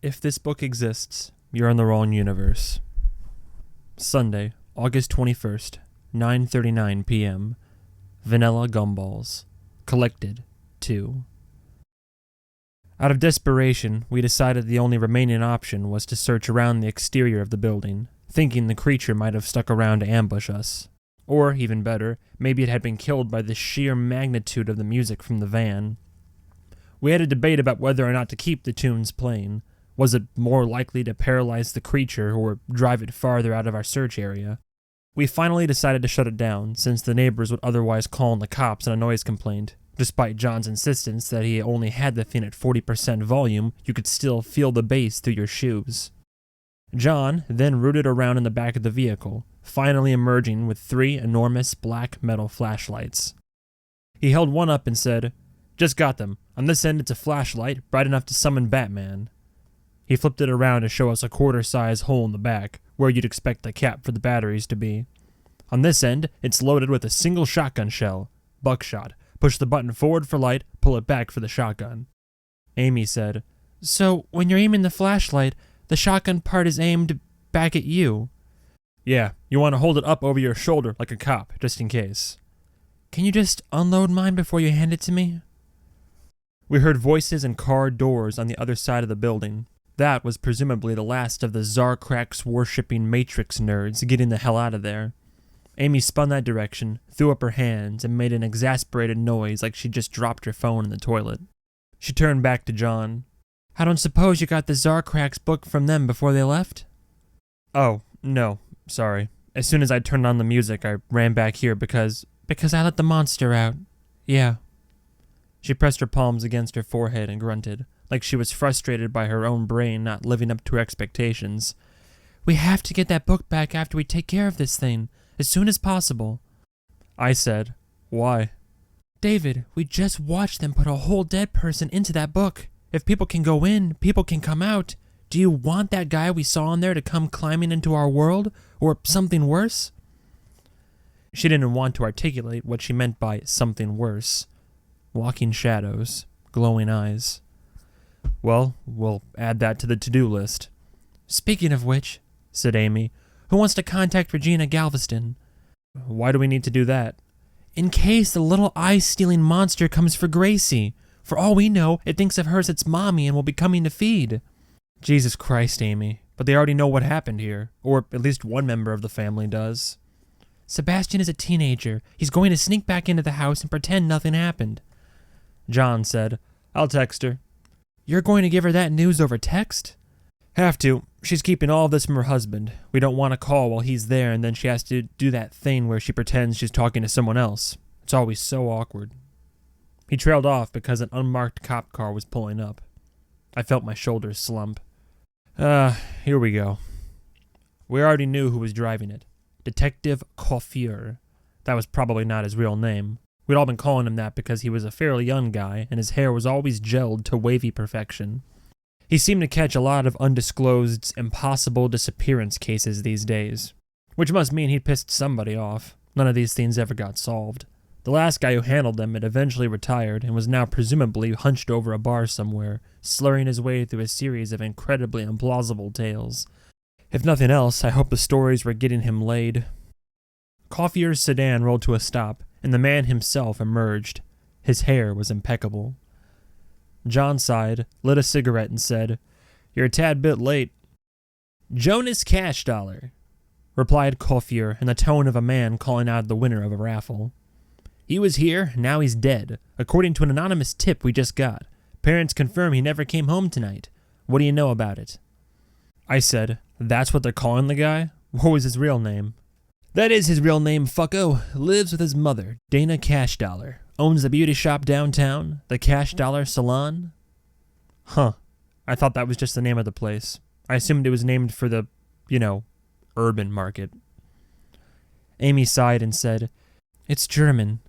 If this book exists, you're in the wrong universe. Sunday, August 21st, 9:39 p.m. Vanilla gumballs. Collected 2. Out of desperation, we decided the only remaining option was to search around the exterior of the building, thinking the creature might have stuck around to ambush us. Or, even better, maybe it had been killed by the sheer magnitude of the music from the van. We had a debate about whether or not to keep the tunes playing. Was it more likely to paralyze the creature or drive it farther out of our search area? We finally decided to shut it down, since the neighbors would otherwise call in the cops on a noise complaint. Despite John's insistence that he only had the thing at 40% volume, you could still feel the bass through your shoes. John then rooted around in the back of the vehicle, finally emerging with 3 enormous black metal flashlights. He held one up and said, "Just got them. On this end it's a flashlight, bright enough to summon Batman." He flipped it around to show us a quarter-size hole in the back, where you'd expect the cap for the batteries to be. On this end, it's loaded with a single shotgun shell. Buckshot. Push the button forward for light, pull it back for the shotgun. Amy said, "So, when you're aiming the flashlight, the shotgun part is aimed back at you?" "Yeah, you want to hold it up over your shoulder like a cop, just in case." "Can you just unload mine before you hand it to me?" We heard voices and car doors on the other side of the building. That was presumably the last of the Zarkrax worshipping Matrix nerds getting the hell out of there. Amy spun that direction, threw up her hands, and made an exasperated noise like she just dropped her phone in the toilet. She turned back to John. "I don't suppose you got the Zarkrax book from them before they left?" "Oh, no, sorry. As soon as I turned on the music, I ran back here because I let the monster out. Yeah." She pressed her palms against her forehead and grunted, like she was frustrated by her own brain not living up to her expectations. "We have to get that book back after we take care of this thing, as soon as possible." I said, "Why?" "David, we just watched them put a whole dead person into that book. If people can go in, people can come out. Do you want that guy we saw in there to come climbing into our world, or something worse?" She didn't want to articulate what she meant by something worse. Walking shadows, glowing eyes. "Well, we'll add that to the to-do list." "Speaking of which," said Amy, "who wants to contact Regina Galveston?" "Why do we need to do that?" "In case the little eye-stealing monster comes for Gracie. For all we know, it thinks of her as its mommy and will be coming to feed." "Jesus Christ, Amy. But they already know what happened here. Or at least one member of the family does." "Sebastian is a teenager. He's going to sneak back into the house and pretend nothing happened." John said, "I'll text her." "You're going to give her that news over text?" "Have to. She's keeping all of this from her husband. We don't want to call while he's there, and then she has to do that thing where she pretends she's talking to someone else. It's always so awkward." He trailed off because an unmarked cop car was pulling up. I felt my shoulders slump. Here we go. We already knew who was driving it. Detective Coiffure. That was probably not his real name. We'd all been calling him that because he was a fairly young guy, and his hair was always gelled to wavy perfection. He seemed to catch a lot of undisclosed, impossible disappearance cases these days. Which must mean he'd pissed somebody off. None of these things ever got solved. The last guy who handled them had eventually retired and was now presumably hunched over a bar somewhere, slurring his way through a series of incredibly implausible tales. If nothing else, I hope the stories were getting him laid. Coiffeur's sedan rolled to a stop, and the man himself emerged. His hair was impeccable. John sighed, lit a cigarette, and said, "You're a tad bit late." "Jonas Cash Dollar," replied Coiffure in the tone of a man calling out the winner of a raffle. "He was here, now he's dead, according to an anonymous tip we just got. Parents confirm he never came home tonight. What do you know about it?" I said, "That's what they're calling the guy? What was his real name?" "That is his real name, fucko. Lives with his mother, Dana Cash Dollar. Owns the beauty shop downtown, the Cash Dollar Salon." Huh. I thought that was just the name of the place. I assumed it was named for the, urban market. Amy sighed and said, "It's German."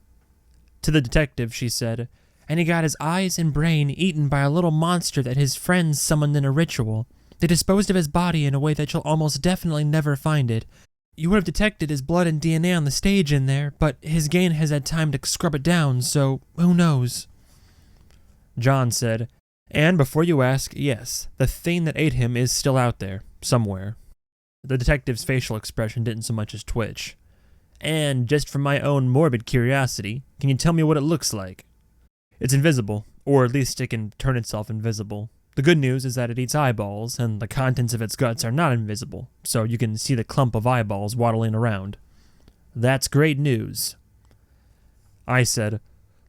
To the detective, she said, "And he got his eyes and brain eaten by a little monster that his friends summoned in a ritual. They disposed of his body in a way that you'll almost definitely never find it. You would have detected his blood and DNA on the stage in there, but his gain has had time to scrub it down, so who knows?" John said, And before you ask, yes, the thing that ate him is still out there, somewhere. The detective's facial expression didn't so much as twitch. And just from my own morbid curiosity, can you tell me what it looks like? It's invisible, or at least it can turn itself invisible. The good news is that it eats eyeballs, and the contents of its guts are not invisible, so you can see the clump of eyeballs waddling around. That's great news. I said,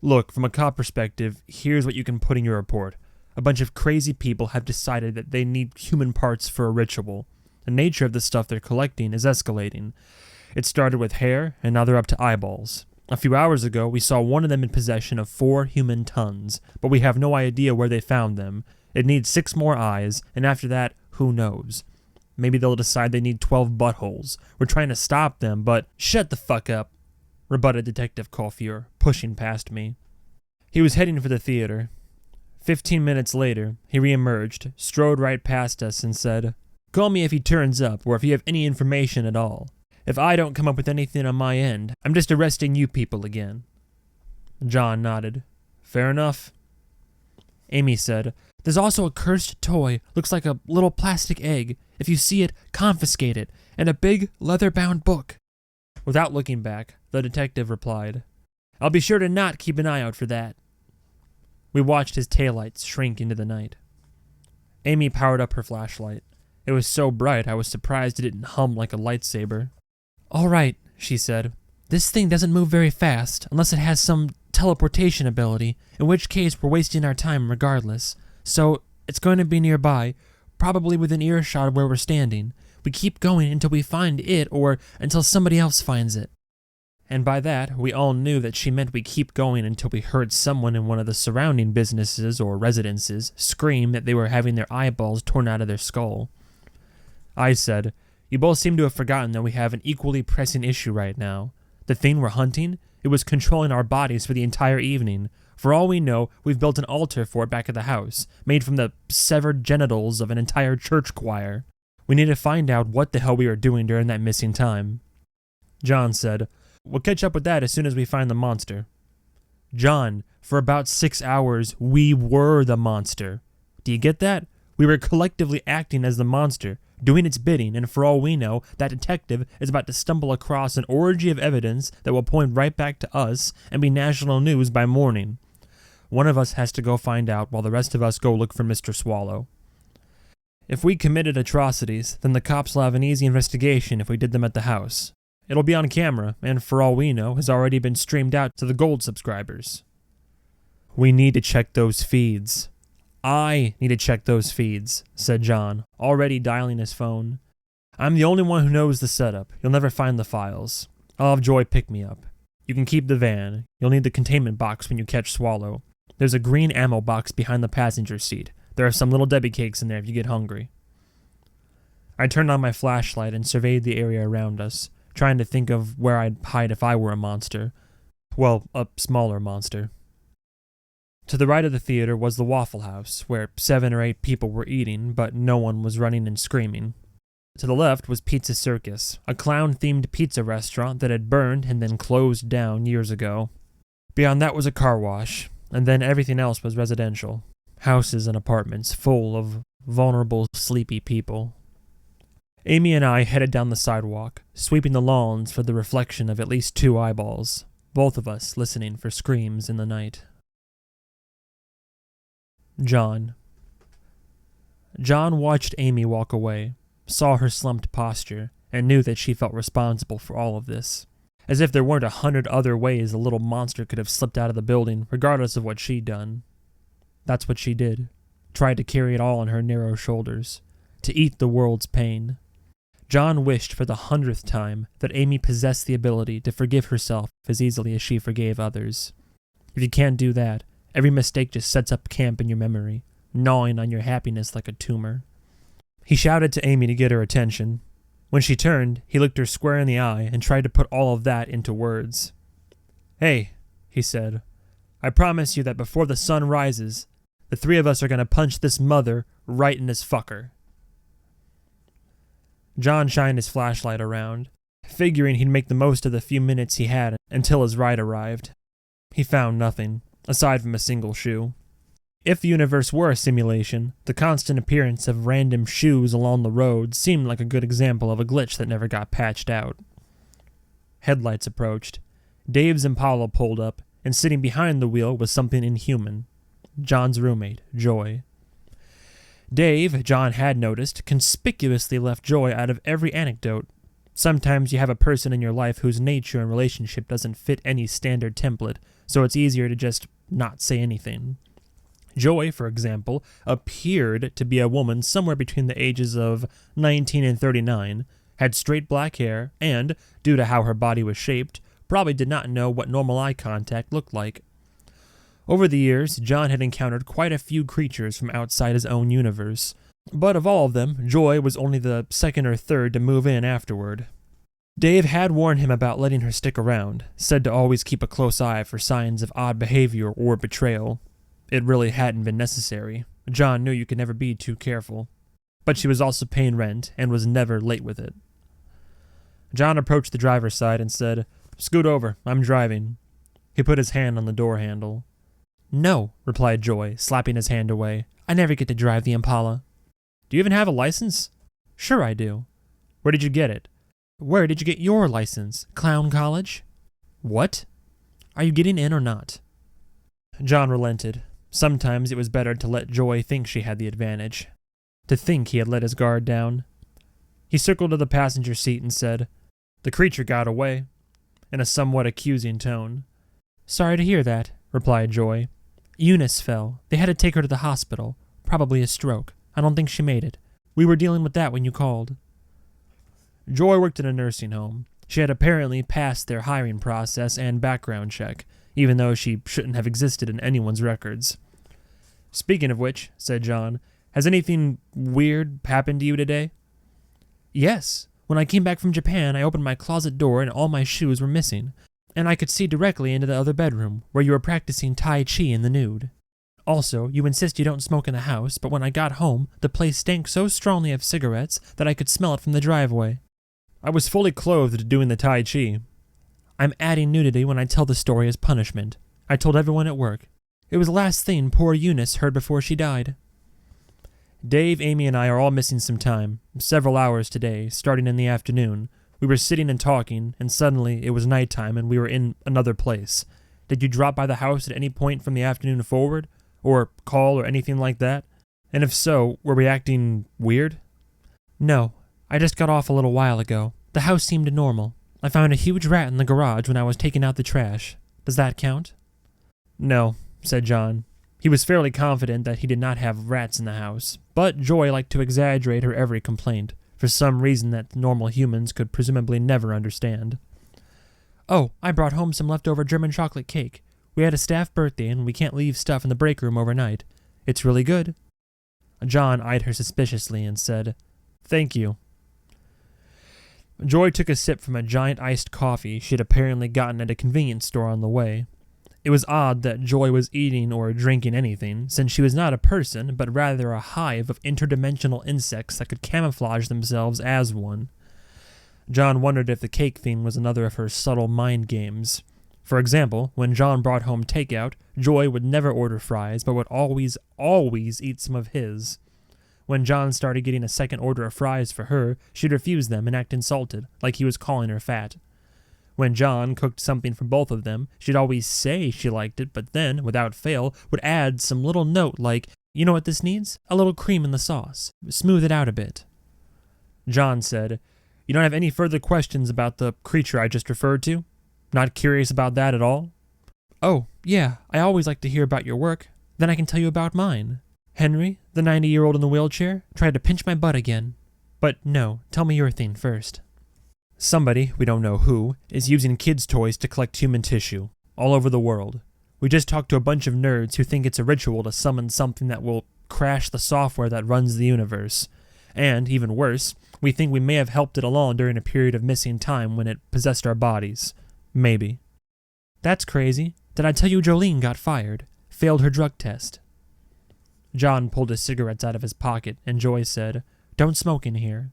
look, from a cop perspective, here's what you can put in your report. A bunch of crazy people have decided that they need human parts for a ritual. The nature of the stuff they're collecting is escalating. It started with hair, and now they're up to eyeballs. A few hours ago, we saw one of them in possession of 4 human tons, but we have no idea where they found them. It needs 6 more eyes, and after that, who knows? Maybe they'll decide they need 12 buttholes. We're trying to stop them, but— Shut the fuck up, rebutted Detective Caulfier, pushing past me. He was heading for the theater. 15 minutes later, he reemerged, strode right past us, and said, "Call me if he turns up, or if you have any information at all. If I don't come up with anything on my end, I'm just arresting you people again." John nodded. "Fair enough." Amy said, "There's also a cursed toy, looks like a little plastic egg. If you see it, confiscate it, and a big leather-bound book." Without looking back, the detective replied, "I'll be sure to not keep an eye out for that." We watched his taillights shrink into the night. Amy powered up her flashlight. It was so bright I was surprised it didn't hum like a lightsaber. "All right," she said. "This thing doesn't move very fast, unless it has some teleportation ability, in which case we're wasting our time regardless. So, it's going to be nearby, probably within earshot of where we're standing. We keep going until we find it, or until somebody else finds it." And by that, we all knew that she meant we keep going until we heard someone in one of the surrounding businesses or residences scream that they were having their eyeballs torn out of their skull. I said, "You both seem to have forgotten that we have an equally pressing issue right now. The thing we're hunting, it was controlling our bodies for the entire evening. For all we know, we've built an altar for it back at the house, made from the severed genitals of an entire church choir. We need to find out what the hell we were doing during that missing time." John said, "We'll catch up with that as soon as we find the monster." "John, for about 6 hours, we were the monster. Do you get that? We were collectively acting as the monster, doing its bidding, and for all we know, that detective is about to stumble across an orgy of evidence that will point right back to us and be national news by morning. One of us has to go find out while the rest of us go look for Mr. Swallow. If we committed atrocities, then the cops will have an easy investigation if we did them at the house. It'll be on camera, and for all we know, has already been streamed out to the gold subscribers. We need to check those feeds." "I need to check those feeds," said John, already dialing his phone. "I'm the only one who knows the setup. You'll never find the files. I'll have Joy pick me up. You can keep the van. You'll need the containment box when you catch Swallow. There's a green ammo box behind the passenger seat. There are some little Debbie cakes in there if you get hungry." I turned on my flashlight and surveyed the area around us, trying to think of where I'd hide if I were a monster. Well, a smaller monster. To the right of the theater was the Waffle House, where 7 or 8 people were eating, but no one was running and screaming. To the left was Pizza Circus, a clown-themed pizza restaurant that had burned and then closed down years ago. Beyond that was a car wash, and then everything else was residential. Houses and apartments full of vulnerable, sleepy people. Amy and I headed down the sidewalk, sweeping the lawns for the reflection of at least 2 eyeballs, both of us listening for screams in the night. John watched Amy walk away, saw her slumped posture, and knew that she felt responsible for all of this. As if there weren't 100 other ways the little monster could have slipped out of the building, regardless of what she'd done. That's what she did. Tried to carry it all on her narrow shoulders. To eat the world's pain. John wished for the 100th time that Amy possessed the ability to forgive herself as easily as she forgave others. If you can't do that, every mistake just sets up camp in your memory, gnawing on your happiness like a tumor. He shouted to Amy to get her attention. When she turned, he looked her square in the eye and tried to put all of that into words. "Hey," he said, "I promise you that before the sun rises, the 3 of us are going to punch this mother right in this fucker." John shined his flashlight around, figuring he'd make the most of the few minutes he had until his ride arrived. He found nothing, aside from a single shoe. If the universe were a simulation, the constant appearance of random shoes along the road seemed like a good example of a glitch that never got patched out. Headlights approached. Dave's Impala pulled up, and sitting behind the wheel was something inhuman. John's roommate, Joy. Dave, John had noticed, conspicuously left Joy out of every anecdote. Sometimes you have a person in your life whose nature and relationship doesn't fit any standard template, so it's easier to just not say anything. Joy, for example, appeared to be a woman somewhere between the ages of 19 and 39, had straight black hair, and, due to how her body was shaped, probably did not know what normal eye contact looked like. Over the years, John had encountered quite a few creatures from outside his own universe, but of all of them, Joy was only the second or third to move in afterward. Dave had warned him about letting her stick around, said to always keep a close eye for signs of odd behavior or betrayal. It really hadn't been necessary. John knew you could never be too careful. But she was also paying rent and was never late with it. John approached the driver's side and said, "Scoot over, I'm driving." He put his hand on the door handle. "No," replied Joy, slapping his hand away. "I never get to drive the Impala." "Do you even have a license?" "Sure I do." "Where did you get it?" "Where did you get your license? Clown College?" "What? Are you getting in or not?" John relented. Sometimes it was better to let Joy think she had the advantage. To think he had let his guard down. He circled to the passenger seat and said, "The creature got away," in a somewhat accusing tone. "Sorry to hear that," replied Joy. "Eunice fell. They had to take her to the hospital. Probably a stroke. I don't think she made it. We were dealing with that when you called." Joy worked in a nursing home. She had apparently passed their hiring process and background check, even though she shouldn't have existed in anyone's records. "Speaking of which," said John, "has anything weird happened to you today?" "Yes. When I came back from Japan, I opened my closet door and all my shoes were missing, and I could see directly into the other bedroom, where you were practicing Tai Chi in the nude. Also, you insist you don't smoke in the house, but when I got home, the place stank so strongly of cigarettes that I could smell it from the driveway." "I was fully clothed doing the Tai Chi." "I'm adding nudity when I tell the story as punishment. I told everyone at work. It was the last thing poor Eunice heard before she died." Dave, Amy, and I are all missing some time, several hours today, starting in the afternoon. We were sitting and talking, and suddenly it was nighttime and we were in another place. Did you drop by the house at any point from the afternoon forward? Or call or anything like that? And if so, were we acting weird?" "No. I just got off a little while ago. The house seemed normal. I found a huge rat in the garage when I was taking out the trash. Does that count?" "No," said John. He was fairly confident that he did not have rats in the house, but Joy liked to exaggerate her every complaint, for some reason that normal humans could presumably never understand. "Oh, I brought home some leftover German chocolate cake. We had a staff birthday and we can't leave stuff in the break room overnight. It's really good." John eyed her suspiciously and said, "Thank you." Joy took a sip from a giant iced coffee she had apparently gotten at a convenience store on the way. It was odd that Joy was eating or drinking anything, since she was not a person, but rather a hive of interdimensional insects that could camouflage themselves as one. John wondered if the cake thing was another of her subtle mind games. For example, when John brought home takeout, Joy would never order fries, but would always eat some of his. When John started getting a second order of fries for her, she'd refuse them and act insulted, like he was calling her fat. When John cooked something for both of them, she'd always say she liked it, but then, without fail, would add some little note like, "You know what this needs? A little cream in the sauce. Smooth it out a bit." John said, "You don't have any further questions about the creature I just referred to? Not curious about that at all?" "Oh, yeah, I always like to hear about your work. Then I can tell you about mine. Henry, the 90-year-old in the wheelchair, tried to pinch my butt again. But no, tell me your thing first." "Somebody, we don't know who, is using kids' toys to collect human tissue, all over the world. We just talked to a bunch of nerds who think it's a ritual to summon something that will crash the software that runs the universe. And, even worse, we think we may have helped it along during a period of missing time when it possessed our bodies. Maybe." "That's crazy. Did I tell you Jolene got fired? Failed her drug test." John pulled his cigarettes out of his pocket, and Joy said, "Don't smoke in here."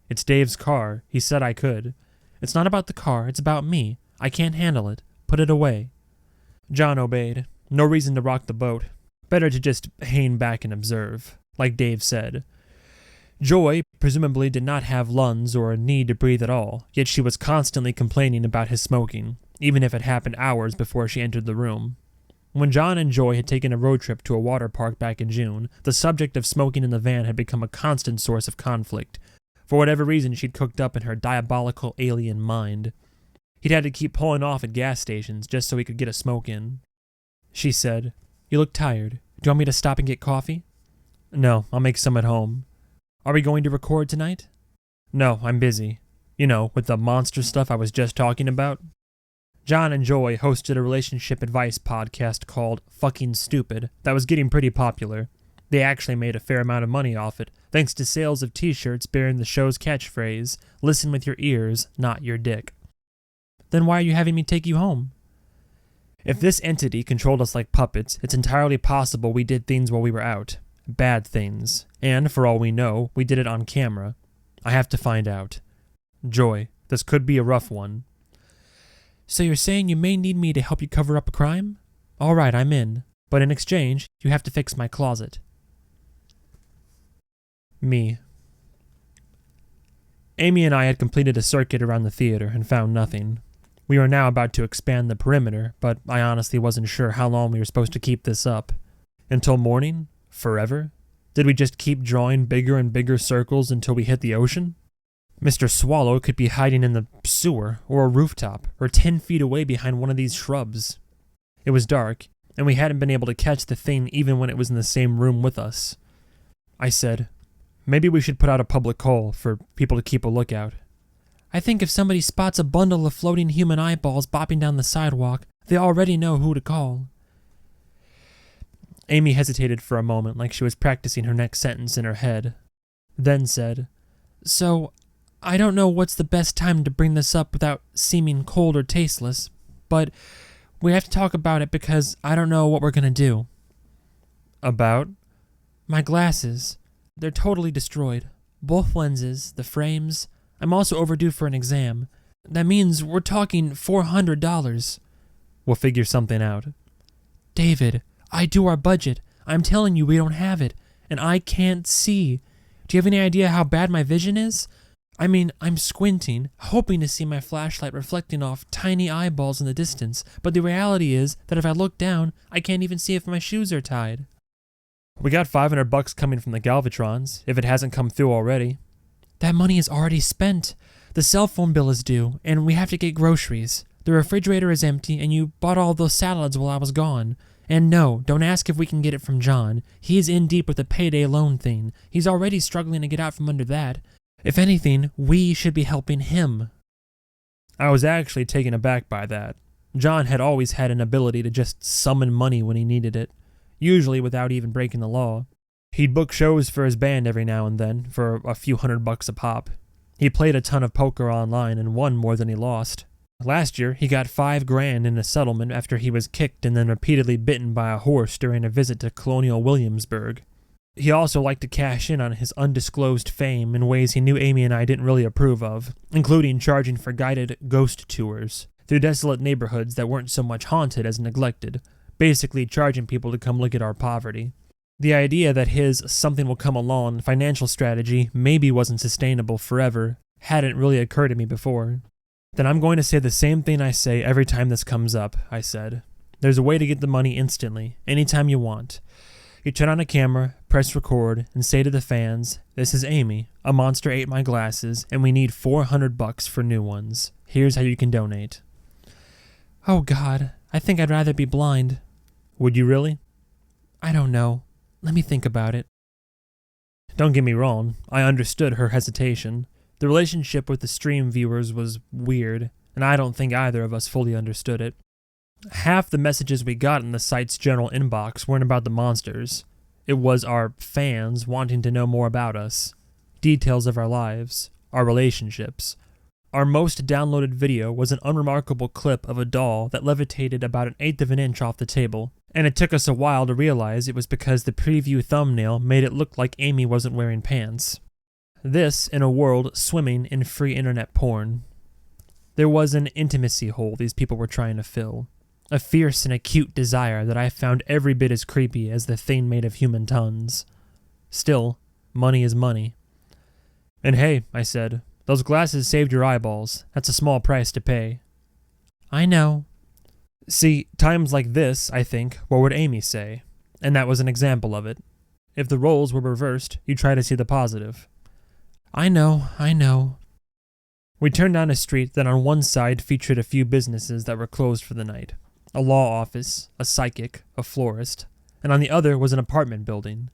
"It's Dave's car. He said I could." "It's not about the car. It's about me. I can't handle it. Put it away." John obeyed. No reason to rock the boat. Better to just hang back and observe, like Dave said. Joy presumably did not have lungs or a need to breathe at all, yet she was constantly complaining about his smoking, even if it happened hours before she entered the room. When John and Joy had taken a road trip to a water park back in June, the subject of smoking in the van had become a constant source of conflict. For whatever reason she'd cooked up in her diabolical alien mind. He'd had to keep pulling off at gas stations just so he could get a smoke in. She said, "You look tired. Do you want me to stop and get coffee?" "No, I'll make some at home." "Are we going to record tonight?" "No, I'm busy. You know, with the monster stuff I was just talking about." John and Joy hosted a relationship advice podcast called Fucking Stupid that was getting pretty popular. They actually made a fair amount of money off it, thanks to sales of t-shirts bearing the show's catchphrase, "Listen with your ears, not your dick." "Then why are you having me take you home?" "If this entity controlled us like puppets, it's entirely possible we did things while we were out. Bad things. And, for all we know, we did it on camera. I have to find out. Joy, this could be a rough one." "So you're saying you may need me to help you cover up a crime? All right, I'm in. But in exchange, you have to fix my closet." Me. Amy and I had completed a circuit around the theater and found nothing. We were now about to expand the perimeter, but I honestly wasn't sure how long we were supposed to keep this up. Until morning? Forever? Did we just keep drawing bigger and bigger circles until we hit the ocean? Mr. Swallow could be hiding in the sewer, or a rooftop, or 10 feet away behind one of these shrubs. It was dark, and we hadn't been able to catch the thing even when it was in the same room with us. I said, "Maybe we should put out a public call for people to keep a lookout." "I think if somebody spots a bundle of floating human eyeballs bopping down the sidewalk, they already know who to call." Amy hesitated for a moment like she was practicing her next sentence in her head, then said, "So, I don't know what's the best time to bring this up without seeming cold or tasteless, but we have to talk about it because I don't know what we're going to do." "About?" "My glasses. They're totally destroyed. Both lenses, the frames. I'm also overdue for an exam. That means we're talking $400. "We'll figure something out." "David, I do our budget. I'm telling you we don't have it, and I can't see. Do you have any idea how bad my vision is? I mean, I'm squinting, hoping to see my flashlight reflecting off tiny eyeballs in the distance, but the reality is that if I look down, I can't even see if my shoes are tied." "We got $500 coming from the Galvatrons, if it hasn't come through already." "That money is already spent. The cell phone bill is due, and we have to get groceries. The refrigerator is empty, and you bought all those salads while I was gone. And no, don't ask if we can get it from John. He's in deep with the payday loan thing. He's already struggling to get out from under that. If anything, we should be helping him." I was actually taken aback by that. John had always had an ability to just summon money when he needed it, usually without even breaking the law. He'd book shows for his band every now and then, for a few $100 a pop. He played a ton of poker online and won more than he lost. Last year, he got $5,000 in a settlement after he was kicked and then repeatedly bitten by a horse during a visit to Colonial Williamsburg. He also liked to cash in on his undisclosed fame in ways he knew Amy and I didn't really approve of, including charging for guided ghost tours through desolate neighborhoods that weren't so much haunted as neglected, basically charging people to come look at our poverty. The idea that his something will come along financial strategy maybe wasn't sustainable forever hadn't really occurred to me before. "Then I'm going to say the same thing I say every time this comes up," I said. "There's a way to get the money instantly, anytime you want. You turn on a camera, press record, and say to the fans, 'This is Amy. A monster ate my glasses, and we need $400 for new ones. Here's how you can donate.'" "Oh God, I think I'd rather be blind." "Would you really?" "I don't know. Let me think about it." Don't get me wrong, I understood her hesitation. The relationship with the stream viewers was weird, and I don't think either of us fully understood it. Half the messages we got in the site's general inbox weren't about the monsters. It was our fans wanting to know more about us, details of our lives, our relationships. Our most downloaded video was an unremarkable clip of a doll that levitated about 1/8 of an inch off the table, and it took us a while to realize it was because the preview thumbnail made it look like Amy wasn't wearing pants. This in a world swimming in free internet porn. There was an intimacy hole these people were trying to fill. a fierce and acute desire that I found every bit as creepy as the thing made of human tons. Still, money is money. And hey, I said, those glasses saved your eyeballs. That's a small price to pay. I know. See, times like this, I think, what would Amy say? And that was an example of it. If the roles were reversed, you try to see the positive. I know. We turned down a street that on one side featured a few businesses that were closed for the night. A law office, a psychic, a florist, and on the other was an apartment building.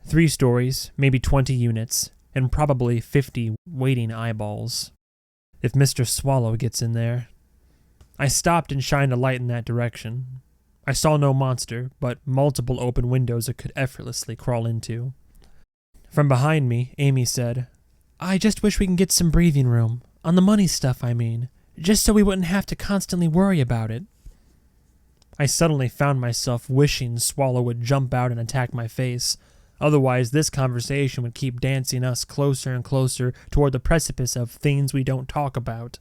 3 stories, maybe 20 units, and probably 50 waiting eyeballs. If Mr. Swallow gets in there. I stopped and shined a light in that direction. I saw no monster, but multiple open windows it could effortlessly crawl into. From behind me, Amy said, I just wish we can get some breathing room. On the money stuff, I mean. Just so we wouldn't have to constantly worry about it. I suddenly found myself wishing Swallow would jump out and attack my face. Otherwise, this conversation would keep dancing us closer and closer toward the precipice of things we don't talk about.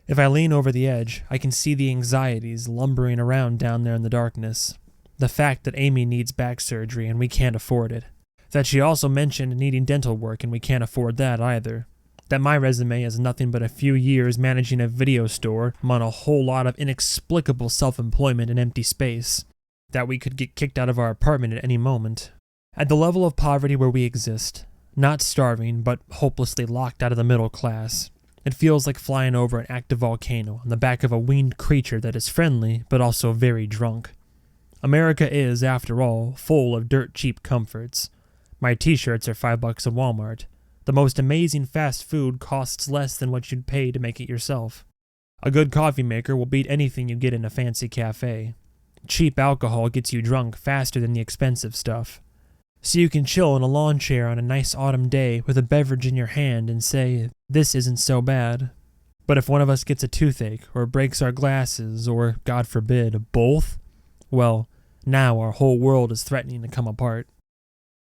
If I lean over the edge, I can see the anxieties lumbering around down there in the darkness. The fact that Amy needs back surgery and we can't afford it. That she also mentioned needing dental work and we can't afford that either. That my resume is nothing but a few years managing a video store among a whole lot of inexplicable self-employment and empty space. That we could get kicked out of our apartment at any moment. At the level of poverty where we exist, not starving but hopelessly locked out of the middle class, it feels like flying over an active volcano on the back of a winged creature that is friendly but also very drunk. America is, after all, full of dirt-cheap comforts. My t-shirts are $5 at Walmart. The most amazing fast food costs less than what you'd pay to make it yourself. A good coffee maker will beat anything you get in a fancy cafe. Cheap alcohol gets you drunk faster than the expensive stuff. So you can chill in a lawn chair on a nice autumn day with a beverage in your hand and say, this isn't so bad. But if one of us gets a toothache, or breaks our glasses, or, God forbid, both, well, now our whole world is threatening to come apart.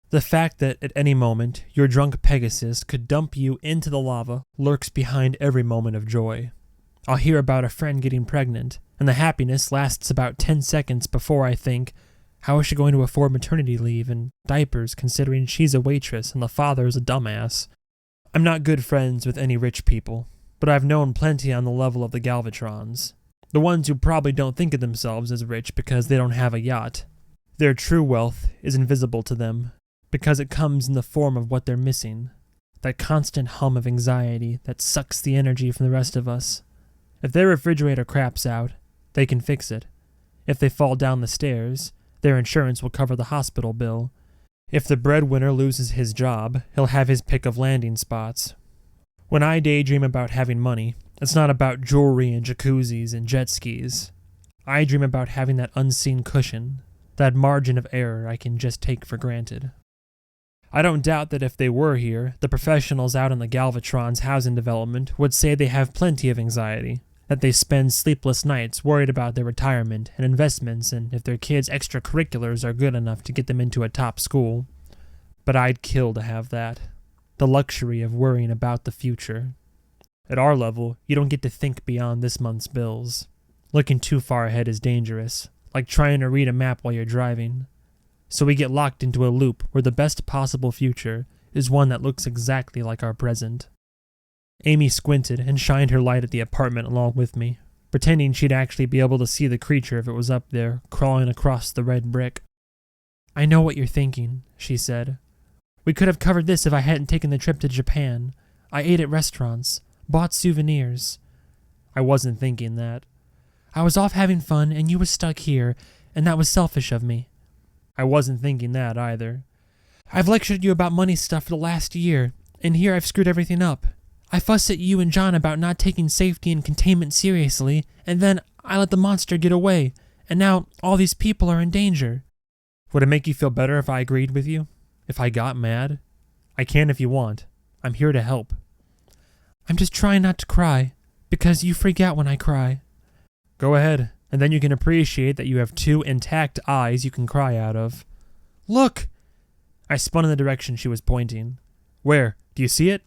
The fact that at any moment your drunk Pegasus could dump you into the lava lurks behind every moment of joy. I'll hear about a friend getting pregnant, and the happiness lasts about 10 seconds before I think, how is she going to afford maternity leave and diapers considering she's a waitress and the father is a dumbass? I'm not good friends with any rich people, but I've known plenty on the level of the Galvatrons. The ones who probably don't think of themselves as rich because they don't have a yacht. Their true wealth is invisible to them, because it comes in the form of what they're missing. That constant hum of anxiety that sucks the energy from the rest of us. If their refrigerator craps out, they can fix it. If they fall down the stairs, their insurance will cover the hospital bill. If the breadwinner loses his job, he'll have his pick of landing spots. When I daydream about having money, it's not about jewelry and jacuzzis and jet skis. I dream about having that unseen cushion, that margin of error I can just take for granted. I don't doubt that if they were here, the professionals out in the Galvatron's housing development would say they have plenty of anxiety, that they spend sleepless nights worried about their retirement and investments and if their kids' extracurriculars are good enough to get them into a top school. But I'd kill to have that. The luxury of worrying about the future. At our level, you don't get to think beyond this month's bills. Looking too far ahead is dangerous, like trying to read a map while you're driving. So we get locked into a loop where the best possible future is one that looks exactly like our present. Amy squinted and shined her light at the apartment along with me, pretending she'd actually be able to see the creature if it was up there, crawling across the red brick. I know what you're thinking, she said. We could have covered this if I hadn't taken the trip to Japan. I ate at restaurants, bought souvenirs. I wasn't thinking that. I was off having fun and you was stuck here, and that was selfish of me. I wasn't thinking that either. I've lectured you about money stuff for the last year, and here I've screwed everything up. I fussed at you and John about not taking safety and containment seriously, and then I let the monster get away, and now all these people are in danger. Would it make you feel better if I agreed with you? If I got mad? I can if you want. I'm here to help. I'm just trying not to cry, because you freak out when I cry. Go ahead. And then you can appreciate that you have 2 intact eyes you can cry out of. Look! I spun in the direction she was pointing. Where? Do you see it?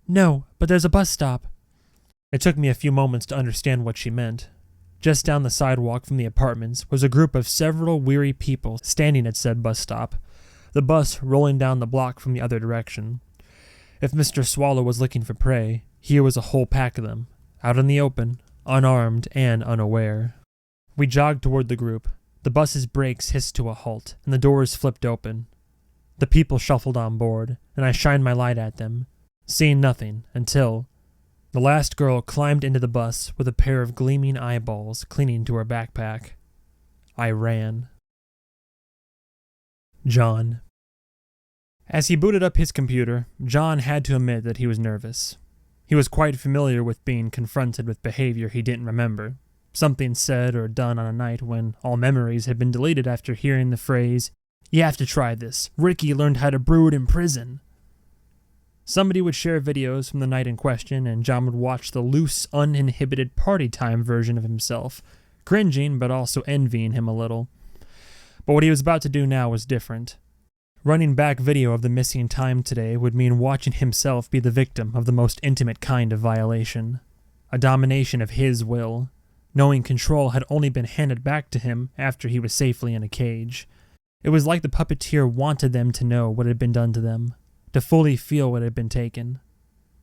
No, but there's a bus stop. It took me a few moments to understand what she meant. Just down the sidewalk from the apartments was a group of several weary people standing at said bus stop, the bus rolling down the block from the other direction. If Mr. Swallow was looking for prey, here was a whole pack of them, out in the open, unarmed and unaware. We jogged toward the group. The bus's brakes hissed to a halt, and the doors flipped open. The people shuffled on board, and I shined my light at them, seeing nothing until the last girl climbed into the bus with a pair of gleaming eyeballs clinging to her backpack. I ran. John. As he booted up his computer, John had to admit that he was nervous. He was quite familiar with being confronted with behavior he didn't remember, something said or done on a night when all memories had been deleted after hearing the phrase, "You have to try this. Ricky learned how to brew it in prison." Somebody would share videos from the night in question, and John would watch the loose, uninhibited party time version of himself, cringing but also envying him a little. But what he was about to do now was different. Running back video of the missing time today would mean watching himself be the victim of the most intimate kind of violation. A domination of his will, knowing control had only been handed back to him after he was safely in a cage. It was like the puppeteer wanted them to know what had been done to them, to fully feel what had been taken.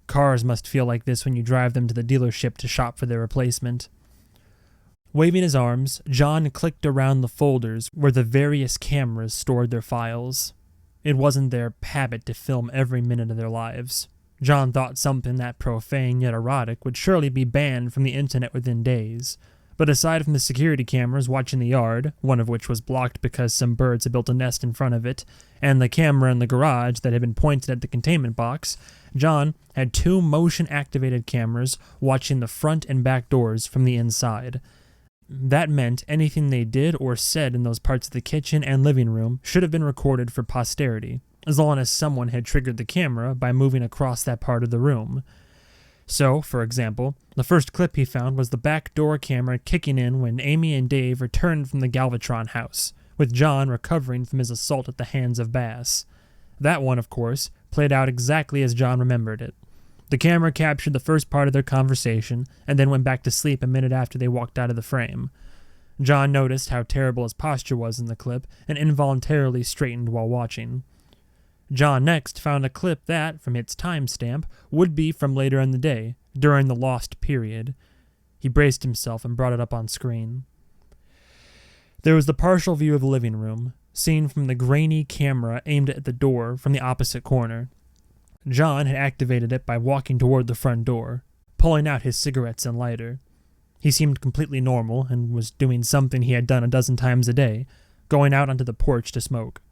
Cars must feel like this when you drive them to the dealership to shop for their replacement. Waving his arms, John clicked around the folders where the various cameras stored their files. It wasn't their habit to film every minute of their lives. John thought something that profane yet erotic would surely be banned from the internet within days. But aside from the security cameras watching the yard, one of which was blocked because some birds had built a nest in front of it, and the camera in the garage that had been pointed at the containment box, John had 2 motion-activated cameras watching the front and back doors from the inside. That meant anything they did or said in those parts of the kitchen and living room should have been recorded for posterity, as long as someone had triggered the camera by moving across that part of the room. So, for example, the first clip he found was the back door camera kicking in when Amy and Dave returned from the Galvatron house, with John recovering from his assault at the hands of Bass. That one, of course, played out exactly as John remembered it. The camera captured the first part of their conversation, and then went back to sleep a minute after they walked out of the frame. John noticed how terrible his posture was in the clip, and involuntarily straightened while watching. John next found a clip that, from its timestamp, would be from later in the day, during the lost period. He braced himself and brought it up on screen. There was the partial view of the living room, seen from the grainy camera aimed at the door from the opposite corner. John had activated it by walking toward the front door, pulling out his cigarettes and lighter. He seemed completely normal and was doing something he had done a dozen times a day, going out onto the porch to smoke.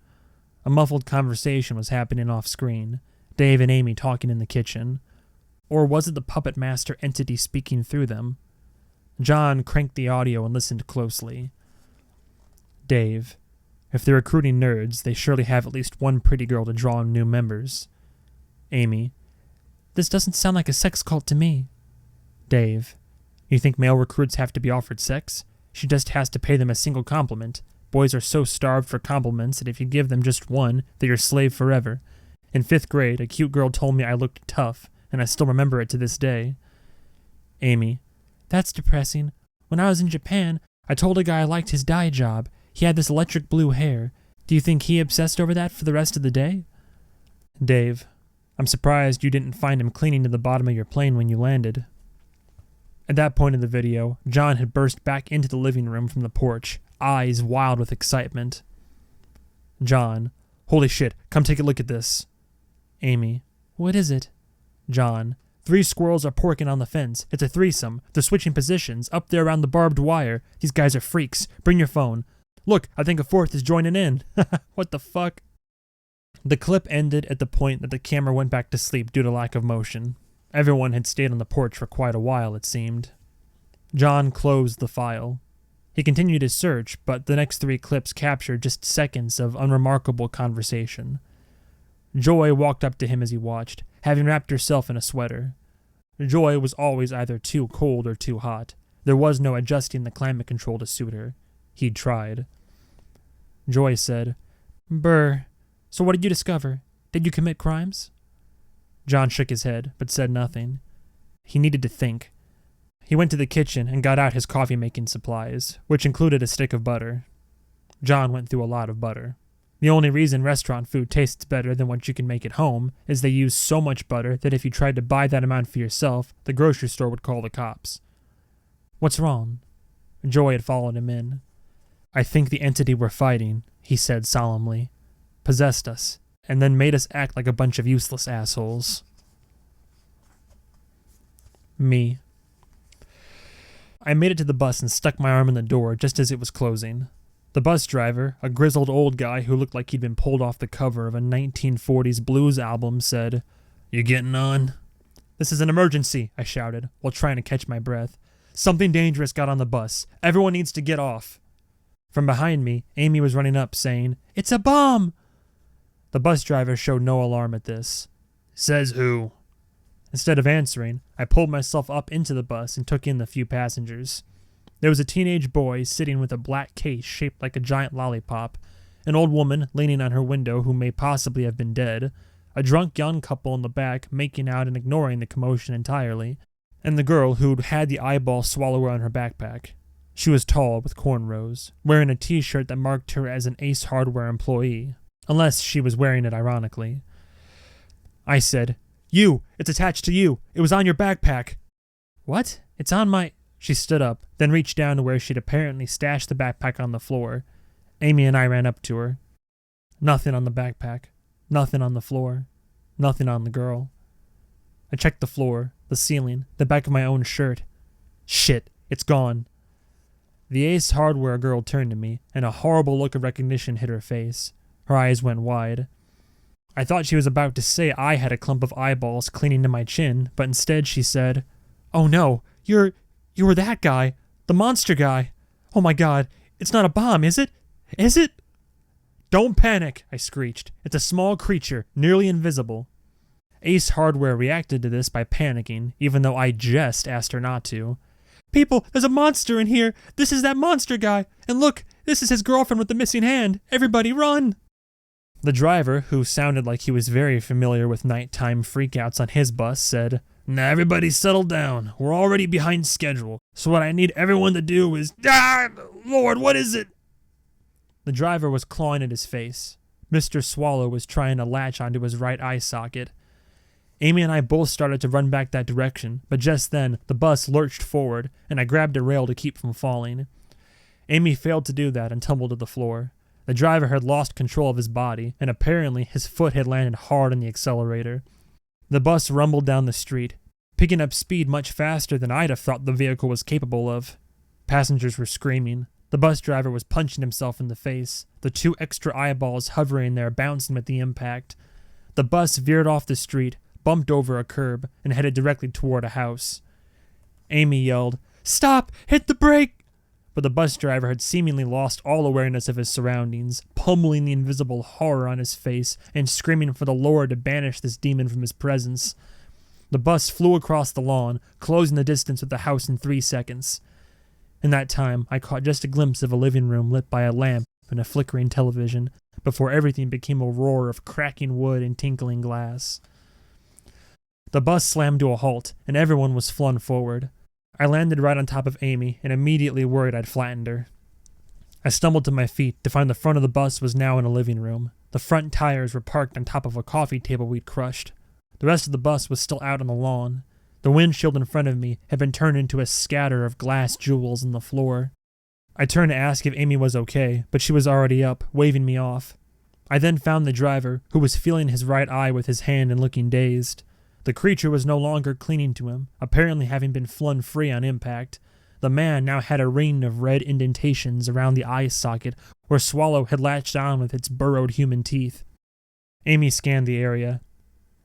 A muffled conversation was happening off-screen, Dave and Amy talking in the kitchen. Or was it the puppet master entity speaking through them? John cranked the audio and listened closely. Dave, if they're recruiting nerds, they surely have at least one pretty girl to draw in new members. Amy, this doesn't sound like a sex cult to me. Dave, you think male recruits have to be offered sex? She just has to pay them a single compliment. Boys are so starved for compliments that if you give them just one, they're your slave forever. In 5th grade, a cute girl told me I looked tough, and I still remember it to this day. Amy, that's depressing. When I was in Japan, I told a guy I liked his dye job. He had this electric blue hair. Do you think he obsessed over that for the rest of the day? Dave, I'm surprised you didn't find him clinging to the bottom of your plane when you landed. At that point in the video, John had burst back into the living room from the porch, eyes wild with excitement. John, holy shit, come take a look at this. Amy, what is it? John, 3 squirrels are porking on the fence. It's a threesome. They're switching positions, up there around the barbed wire. These guys are freaks. Bring your phone. Look, I think a 4th is joining in. What the fuck? The clip ended at the point that the camera went back to sleep due to lack of motion. Everyone had stayed on the porch for quite a while, it seemed. John closed the file. He continued his search, but the next 3 clips captured just seconds of unremarkable conversation. Joy walked up to him as he watched, having wrapped herself in a sweater. Joy was always either too cold or too hot. There was no adjusting the climate control to suit her. He'd tried. Joy said, "Brr. So what did you discover? Did you commit crimes?" John shook his head, but said nothing. He needed to think. He went to the kitchen and got out his coffee-making supplies, which included a stick of butter. John went through a lot of butter. The only reason restaurant food tastes better than what you can make at home is they use so much butter that if you tried to buy that amount for yourself, the grocery store would call the cops. "What's wrong?" Joy had followed him in. "I think the entity we're fighting," he said solemnly, "possessed us, and then made us act like a bunch of useless assholes." Me. I made it to the bus and stuck my arm in the door just as it was closing. The bus driver, a grizzled old guy who looked like he'd been pulled off the cover of a 1940s blues album, said, "You getting on?" "This is an emergency," I shouted, while trying to catch my breath. "Something dangerous got on the bus. Everyone needs to get off." From behind me, Amy was running up, saying, "It's a bomb!" The bus driver showed no alarm at this. "Says who?" Instead of answering, I pulled myself up into the bus and took in the few passengers. There was a teenage boy sitting with a black case shaped like a giant lollipop, an old woman leaning on her window who may possibly have been dead, a drunk young couple in the back making out and ignoring the commotion entirely, and the girl who'd had the eyeball swallower on her backpack. She was tall, with cornrows, wearing a t-shirt that marked her as an Ace Hardware employee, unless she was wearing it ironically. I said, "You! It's attached to you! It was on your backpack!" "What? It's on my—" She stood up, then reached down to where she'd apparently stashed the backpack on the floor. Amy and I ran up to her. Nothing on the backpack. Nothing on the floor. Nothing on the girl. I checked the floor, the ceiling, the back of my own shirt. Shit, it's gone. The Ace Hardware girl turned to me, and a horrible look of recognition hit her face. Her eyes went wide. I thought she was about to say I had a clump of eyeballs clinging to my chin, but instead she said, "Oh no, you were that guy, the monster guy. Oh my god, it's not a bomb, is it? Is it?" "Don't panic," I screeched. "It's a small creature, nearly invisible." Ace Hardware reacted to this by panicking, even though I just asked her not to. "People, there's a monster in here! This is that monster guy! And look, this is his girlfriend with the missing hand! Everybody run!" The driver, who sounded like he was very familiar with nighttime freakouts on his bus, said, "Now everybody settle down. We're already behind schedule, so what I need everyone to do is— Lord, what is it?" The driver was clawing at his face. Mr. Swallow was trying to latch onto his right eye socket. Amy and I both started to run back that direction, but just then, the bus lurched forward, and I grabbed a rail to keep from falling. Amy failed to do that and tumbled to the floor. The driver had lost control of his body, and apparently his foot had landed hard on the accelerator. The bus rumbled down the street, picking up speed much faster than I'd have thought the vehicle was capable of. Passengers were screaming. The bus driver was punching himself in the face, the 2 extra eyeballs hovering there bouncing with the impact. The bus veered off the street, bumped over a curb, and headed directly toward a house. Amy yelled, "Stop! Hit the brake!" But the bus driver had seemingly lost all awareness of his surroundings, pummeling the invisible horror on his face and screaming for the Lord to banish this demon from his presence. The bus flew across the lawn, closing the distance with the house in 3 seconds. In that time, I caught just a glimpse of a living room lit by a lamp and a flickering television, before everything became a roar of cracking wood and tinkling glass. The bus slammed to a halt, and everyone was flung forward. I landed right on top of Amy and immediately worried I'd flattened her. I stumbled to my feet to find the front of the bus was now in a living room. The front tires were parked on top of a coffee table we'd crushed. The rest of the bus was still out on the lawn. The windshield in front of me had been turned into a scatter of glass jewels on the floor. I turned to ask if Amy was okay, but she was already up, waving me off. I then found the driver, who was feeling his right eye with his hand and looking dazed. The creature was no longer clinging to him, apparently having been flung free on impact. The man now had a ring of red indentations around the eye socket where Swallow had latched on with its burrowed human teeth. Amy scanned the area.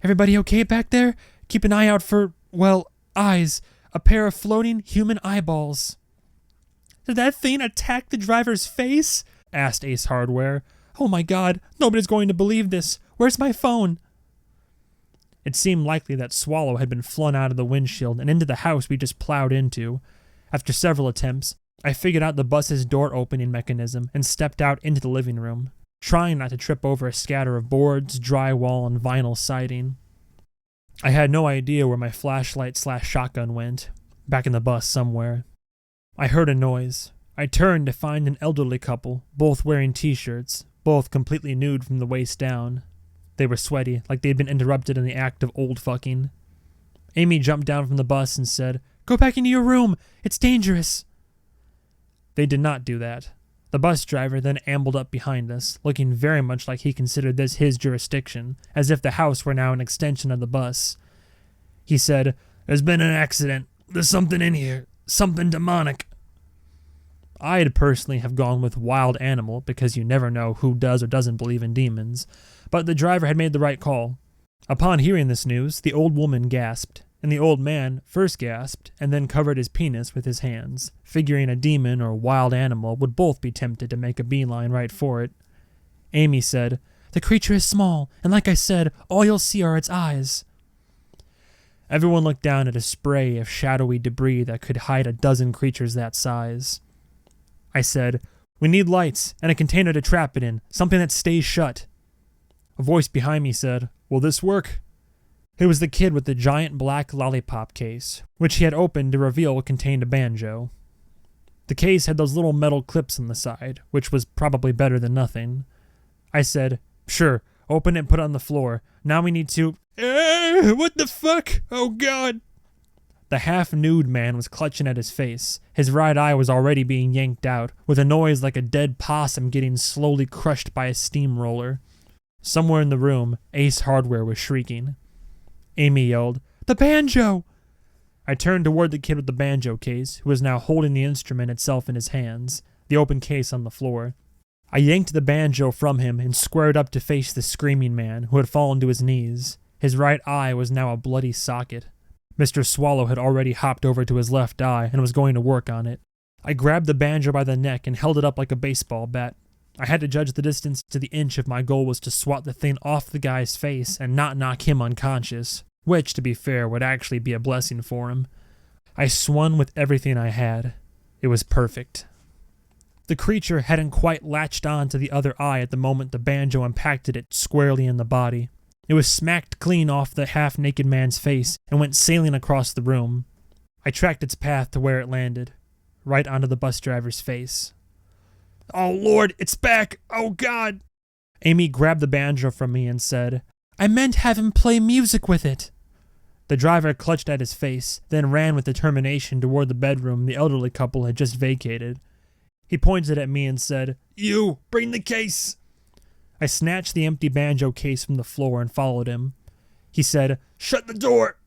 "Everybody okay back there? Keep an eye out for, well, eyes. A pair of floating human eyeballs." "Did that thing attack the driver's face?" asked Ace Hardware. "Oh my god, nobody's going to believe this. Where's my phone?" It seemed likely that Swallow had been flung out of the windshield and into the house we just plowed into. After several attempts, I figured out the bus's door opening mechanism and stepped out into the living room, trying not to trip over a scatter of boards, drywall, and vinyl siding. I had no idea where my flashlight/shotgun went. back in the bus somewhere. I heard a noise. I turned to find an elderly couple, both wearing t-shirts, both completely nude from the waist down. They were sweaty, like they'd been interrupted in the act of old fucking. Amy jumped down from the bus and said, "Go back into your room! It's dangerous!" They did not do that. The bus driver then ambled up behind us, looking very much like he considered this his jurisdiction, as if the house were now an extension of the bus. He said, "There's been an accident. There's something in here. Something demonic." I'd personally have gone with wild animal, because you never know who does or doesn't believe in demons, but the driver had made the right call. Upon hearing this news, the old woman gasped, and the old man first gasped and then covered his penis with his hands, figuring a demon or wild animal would both be tempted to make a beeline right for it. Amy said, "The creature is small, and like I said, all you'll see are its eyes." Everyone looked down at a spray of shadowy debris that could hide a dozen creatures that size. I said, "We need lights and a container to trap it in, something that stays shut." A voice behind me said, "Will this work?" It was the kid with the giant black lollipop case, which he had opened to reveal contained a banjo. The case had those little metal clips on the side, which was probably better than nothing. I said, "Sure, open it and put it on the floor. Now we need to..." What the fuck? Oh god. The half-nude man was clutching at his face. His right eye was already being yanked out, with a noise like a dead possum getting slowly crushed by a steamroller. Somewhere in the room, Ace Hardware was shrieking. Amy yelled, "The banjo!" I turned toward the kid with the banjo case, who was now holding the instrument itself in his hands, the open case on the floor. I yanked the banjo from him and squared up to face the screaming man, who had fallen to his knees. His right eye was now a bloody socket. Mr. Swallow had already hopped over to his left eye and was going to work on it. I grabbed the banjo by the neck and held it up like a baseball bat. I had to judge the distance to the inch if my goal was to swat the thing off the guy's face and not knock him unconscious, which, to be fair, would actually be a blessing for him. I swung with everything I had. It was perfect. The creature hadn't quite latched on to the other eye at the moment the banjo impacted it squarely in the body. It was smacked clean off the half-naked man's face and went sailing across the room. I tracked its path to where it landed, right onto the bus driver's face. "Oh Lord, it's back! Oh God!" Amy grabbed the banjo from me and said, "I meant have him play music with it." The driver clutched at his face, then ran with determination toward the bedroom the elderly couple had just vacated. He pointed at me and said, "You, bring the case!" I snatched the empty banjo case from the floor and followed him. He said, "Shut the door!"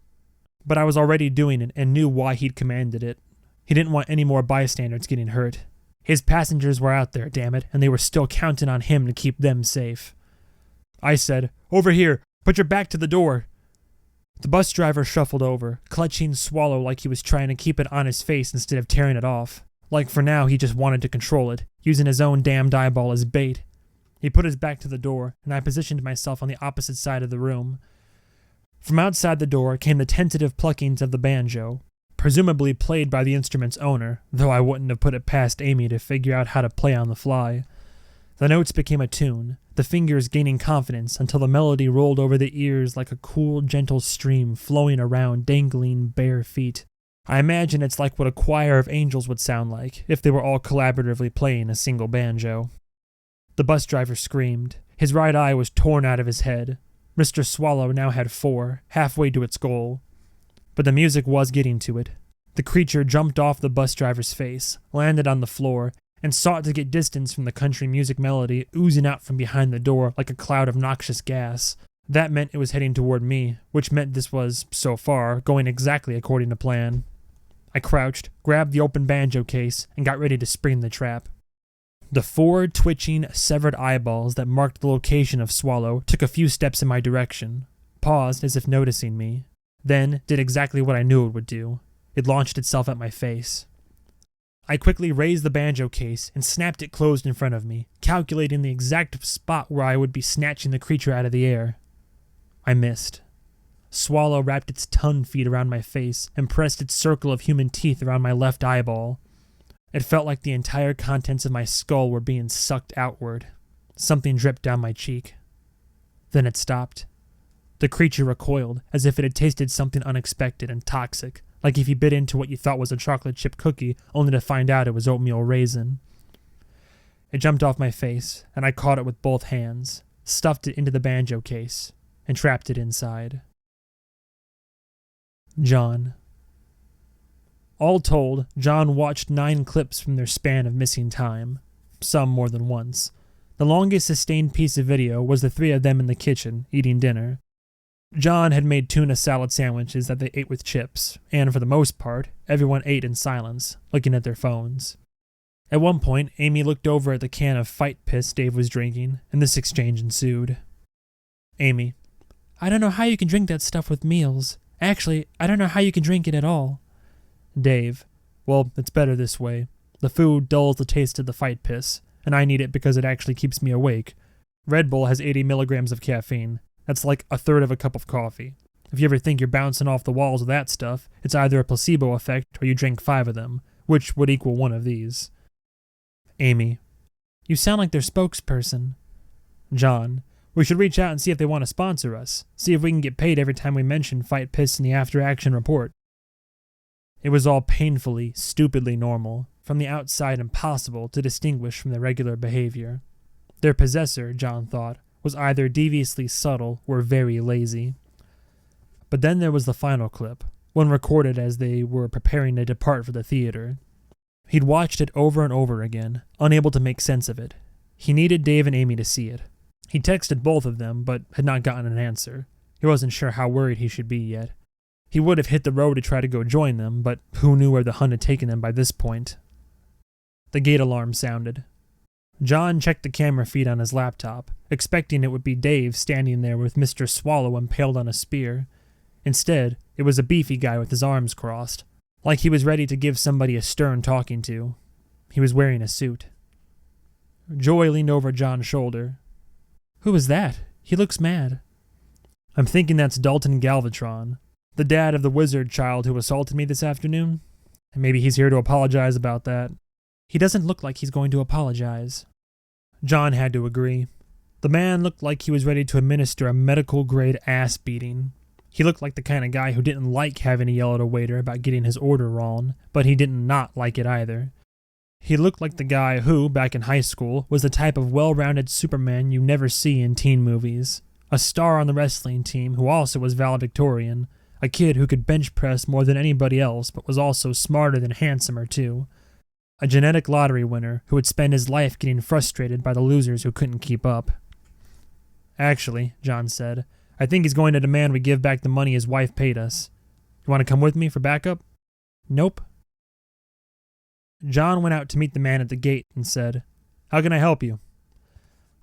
But I was already doing it and knew why he'd commanded it. He didn't want any more bystanders getting hurt. His passengers were out there, damn it, and they were still counting on him to keep them safe. I said, "Over here, put your back to the door." The bus driver shuffled over, clutching Swallow like he was trying to keep it on his face instead of tearing it off. Like for now he just wanted to control it, using his own damned eyeball as bait. He put his back to the door, and I positioned myself on the opposite side of the room. From outside the door came the tentative pluckings of the banjo, presumably played by the instrument's owner, though I wouldn't have put it past Amy to figure out how to play on the fly. The notes became a tune, the fingers gaining confidence until the melody rolled over the ears like a cool, gentle stream flowing around dangling bare feet. I imagine it's like what a choir of angels would sound like if they were all collaboratively playing a single banjo. The bus driver screamed. His right eye was torn out of his head. Mr. Swallow now had 4, halfway to its goal. But the music was getting to it. The creature jumped off the bus driver's face, landed on the floor, and sought to get distance from the country music melody oozing out from behind the door like a cloud of noxious gas. That meant it was heading toward me, which meant this was, so far, going exactly according to plan. I crouched, grabbed the open banjo case, and got ready to spring the trap. The 4 twitching, severed eyeballs that marked the location of Swallow took a few steps in my direction, paused as if noticing me, then did exactly what I knew it would do. It launched itself at my face. I quickly raised the banjo case and snapped it closed in front of me, calculating the exact spot where I would be snatching the creature out of the air. I missed. Swallow wrapped its tongue feet around my face and pressed its circle of human teeth around my left eyeball. It felt like the entire contents of my skull were being sucked outward. Something dripped down my cheek. Then it stopped. The creature recoiled, as if it had tasted something unexpected and toxic, like if you bit into what you thought was a chocolate chip cookie only to find out it was oatmeal raisin. It jumped off my face, and I caught it with both hands, stuffed it into the banjo case, and trapped it inside. John. All told, John watched 9 clips from their span of missing time, some more than once. The longest sustained piece of video was the 3 of them in the kitchen, eating dinner. John had made tuna salad sandwiches that they ate with chips, and for the most part, everyone ate in silence, looking at their phones. At one point, Amy looked over at the can of fight piss Dave was drinking, and this exchange ensued. Amy: I don't know how you can drink that stuff with meals. Actually, I don't know how you can drink it at all. Dave: Well, it's better this way. The food dulls the taste of the fight piss, and I need it because it actually keeps me awake. Red Bull has 80 milligrams of caffeine. That's like a third of a cup of coffee. If you ever think you're bouncing off the walls with that stuff, it's either a placebo effect or you drink 5 of them, which would equal one of these. Amy: You sound like their spokesperson. John: We should reach out and see if they want to sponsor us. See if we can get paid every time we mention fight piss in the after-action report. It was all painfully, stupidly normal, from the outside impossible to distinguish from their regular behavior. Their possessor, John thought, was either deviously subtle or very lazy. But then there was the final clip, one recorded as they were preparing to depart for the theater. He'd watched it over and over again, unable to make sense of it. He needed Dave and Amy to see it. He texted both of them, but had not gotten an answer. He wasn't sure how worried he should be yet. He would have hit the road to try to go join them, but who knew where the hunt had taken them by this point? The gate alarm sounded. John checked the camera feed on his laptop, expecting it would be Dave standing there with Mr. Swallow impaled on a spear. Instead, it was a beefy guy with his arms crossed, like he was ready to give somebody a stern talking to. He was wearing a suit. Joy leaned over John's shoulder. Who is that? He looks mad. I'm thinking that's Dalton Galvatron, the dad of the wizard child who assaulted me this afternoon. And maybe he's here to apologize about that. He doesn't look like he's going to apologize. John had to agree. The man looked like he was ready to administer a medical-grade ass beating. He looked like the kind of guy who didn't like having to yell at a waiter about getting his order wrong, but he didn't not like it either. He looked like the guy who, back in high school, was the type of well-rounded Superman you never see in teen movies. A star on the wrestling team who also was valedictorian. A kid who could bench press more than anybody else, but was also smarter than handsomer too. A genetic lottery winner who would spend his life getting frustrated by the losers who couldn't keep up. Actually, John said, I think he's going to demand we give back the money his wife paid us. You want to come with me for backup? Nope. John went out to meet the man at the gate and said, How can I help you?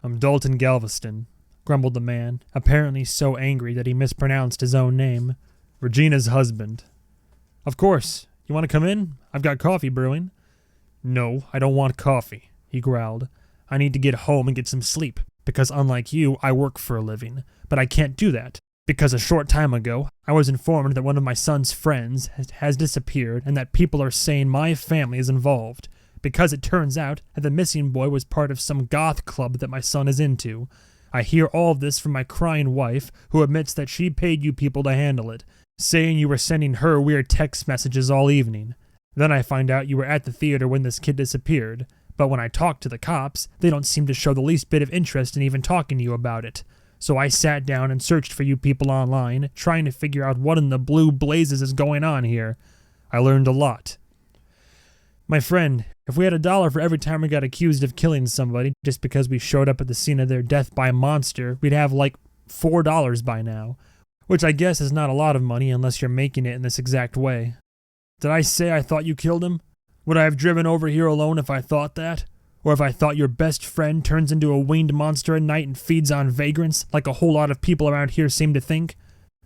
I'm Dalton Galveston, grumbled the man, apparently so angry that he mispronounced his own name. Regina's husband. Of course. You want to come in? I've got coffee brewing. No, I don't want coffee, he growled. I need to get home and get some sleep, because unlike you, I work for a living. But I can't do that, because a short time ago, I was informed that one of my son's friends has disappeared and that people are saying my family is involved, because it turns out that the missing boy was part of some goth club that my son is into. I hear all of this from my crying wife, who admits that she paid you people to handle it, saying you were sending her weird text messages all evening. Then I find out you were at the theater when this kid disappeared, but when I talk to the cops, they don't seem to show the least bit of interest in even talking to you about it. So I sat down and searched for you people online, trying to figure out what in the blue blazes is going on here. I learned a lot. My friend, if we had $1 for every time we got accused of killing somebody just because we showed up at the scene of their death by monster, we'd have like $4 by now, which I guess is not a lot of money unless you're making it in this exact way. Did I say I thought you killed him? Would I have driven over here alone if I thought that? Or if I thought your best friend turns into a winged monster at night and feeds on vagrants, like a whole lot of people around here seem to think?